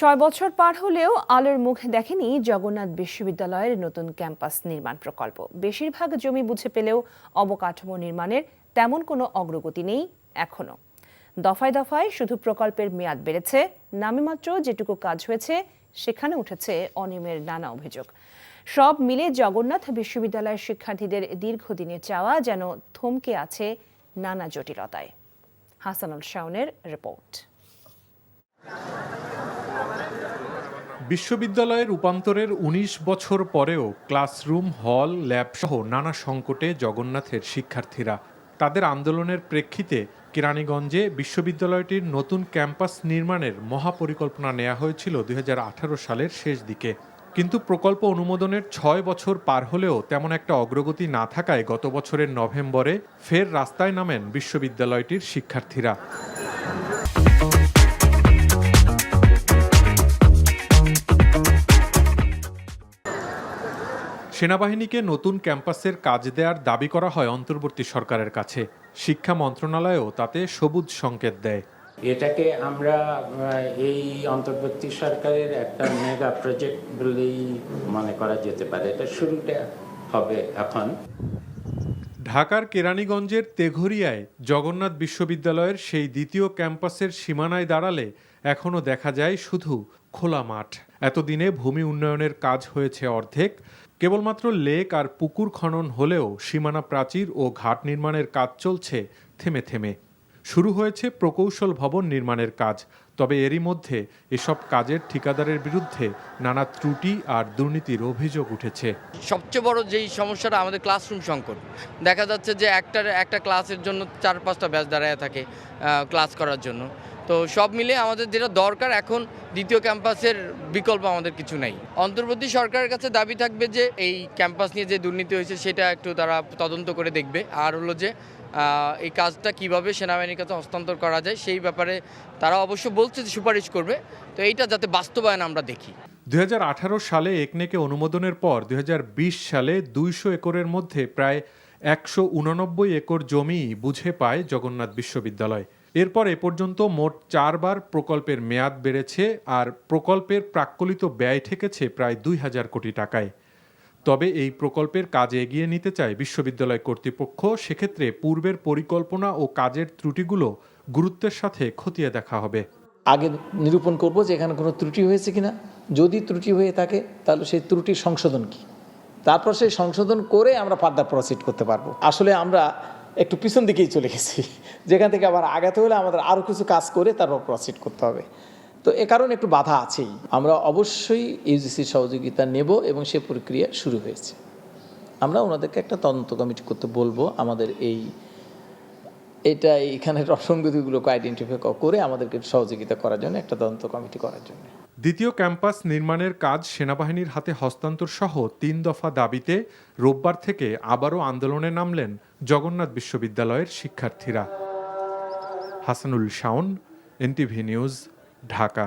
৬ বছর পার হলেও আলোর মুখ দেখেনি জগন্নাথ বিশ্ববিদ্যালয়ের নতুন ক্যাম্পাস নির্মাণ প্রকল্প। বেশিরভাগ জমি বুঝে পেলেও অবকাঠামো নির্মাণের তেমন কোনো অগ্রগতি নেই এখনো। দফায় দফায় শুধু প্রকল্পের মেয়াদ বেড়েছে, নামেমাত্র যেটুকু কাজ হয়েছে সেখানে উঠেছে অনিয়মের নানা অভিযোগ। সব মিলে জগন্নাথ বিশ্ববিদ্যালয়ের শিক্ষার্থীদের দীর্ঘদিনের চাওয়া যেন থমকে আছে নানা জটিলতায়। হাসানুল শাওনের রিপোর্ট। বিশ্ববিদ্যালয়ের রূপান্তরের ১৯ বছর পরেও ক্লাসরুম, হল, ল্যাব সহ নানা সংকটে জগন্নাথের শিক্ষার্থীরা। তাদের আন্দোলনের প্রেক্ষিতে কেরানীগঞ্জে বিশ্ববিদ্যালয়টির নতুন ক্যাম্পাস নির্মাণের মহাপরিকল্পনা নেওয়া হয়েছিল ২০১৮ সালের শেষ দিকে। কিন্তু প্রকল্প অনুমোদনের ৬ বছর পার হলেও তেমন একটা অগ্রগতি না থাকায় গত বছরের নভেম্বরে ফের রাস্তায় নামেন বিশ্ববিদ্যালয়টির শিক্ষার্থীরা। সেনাবাহিনীকে নতুন ক্যাম্পাসের কাজ দেওয়ার দাবি করা হয় অন্তর্বর্তী সরকারের কাছে। শিক্ষা মন্ত্রণালয়ও তাতে সবুজ সংকেত দেয়। এটাকে আমরা এই অন্তর্বর্তী সরকারের একটা মেগা প্রজেক্ট বলেই মনে করা যেতে পারে। এটা শুরুটা হবে এখন। ঢাকার কেরানীগঞ্জের তেঘরিয়ায় জগন্নাথ বিশ্ববিদ্যালয়ের সেই দ্বিতীয় ক্যাম্পাসের সীমানায় দাঁড়ালে এখনও দেখা যায় শুধু খোলা মাঠ। এতদিনে ভূমি উন্নয়নের কাজ হয়েছে অর্ধেক। কেবলমাত্র লেক আর পুকুর খনন হলেও সীমানা প্রাচীর ও ঘাট নির্মাণের কাজ চলছে থেমে থেমে। শুরু হয়েছে প্রকৌশল ভবন নির্মাণের কাজ, তবে এরই মধ্যে এসব কাজের ঠিকাদারের বিরুদ্ধে নানা ত্রুটি আর দুর্নীতির অভিযোগ উঠেছে। সবচেয়ে বড় যেই সমস্যাটা আমাদের ক্লাসরুম সংকট। দেখা যাচ্ছে যে একটা ক্লাসের জন্য ৪-৫টা ব্যাচ দাঁড়ায় থাকে ক্লাস করার জন্য। তো সব মিলে আমাদের যেটা দরকার এখন দ্বিতীয় ক্যাম্পাসের বিকল্প আমাদের কিছু নেই। অন্তর্বর্তী সরকারের কাছে দাবি থাকবে যে এই ক্যাম্পাস নিয়ে যে দুর্নীতি হয়েছে সেটা একটু তারা তদন্ত করে দেখবে, আর হলো যে এই কাজটা কিভাবে সেনাবাহিনীর কাছে হস্তান্তর করা যায় সেই ব্যাপারে তারা অবশ্য বলছে যে সুপারিশ করবে। তো এইটা যাতে বাস্তবায়ন আমরা দেখি। ২০১৮ সালে একনেকে অনুমোদনের পর ২০২০ সালে ২০০ একরের মধ্যে প্রায় ১৮৯ একর জমি বুঝে পায় জগন্নাথ বিশ্ববিদ্যালয়। এরপর এ পর্যন্ত মোট ৪ বার প্রকল্পের মেয়াদ বেড়েছে আর প্রকল্পের প্রাক্কলিত ব্যয় ঠেকেছে প্রায় ২,০০০ কোটি টাকায়। তবে এই প্রকল্পের কাজ এগিয়ে নিতে চায় বিশ্ববিদ্যালয় কর্তৃপক্ষ। সেক্ষেত্রে পূর্বের পরিকল্পনা ও কাজের ত্রুটিগুলো গুরুত্বের সাথে খতিয়ে দেখা হবে। আগে নিরূপণ করব যে এখানে কোনো ত্রুটি হয়েছে কিনা, যদি ত্রুটি হয়ে থাকে তাহলে সেই ত্রুটির সংশোধন কি, তারপর সেই সংশোধন করে আমরা ফার্দার প্রসিড করতে পারবো। আসলে আমরা একটু পিছন দিকেই চলে গেছি, যেখান থেকে আবার আগাতে হলে আমাদের আরও কিছু কাজ করে তারপর প্রসিড করতে হবে। তো এ কারণে একটু বাধা আছেই। আমরা অবশ্যই ইউজিসির সহযোগিতা নেব এবং সে প্রক্রিয়া শুরু হয়েছে। আমরা ওনাদেরকে একটা তদন্ত কমিটি করতে বলবো, আমাদের এখানের অসঙ্গতিগুলোকে আইডেন্টিফাই করে আমাদেরকে সহযোগিতা করার জন্য একটা তদন্ত কমিটি করার জন্য। দ্বিতীয় ক্যাম্পাস নির্মাণের কাজ সেনাবাহিনীর হাতে হস্তান্তর সহ ৩ দফা দাবিতে রোববার থেকে আবারও আন্দোলনে নামলেন জগন্নাথ বিশ্ববিদ্যালয়ের শিক্ষার্থীরা। Hasanul Shaon, NTV news, Dhaka.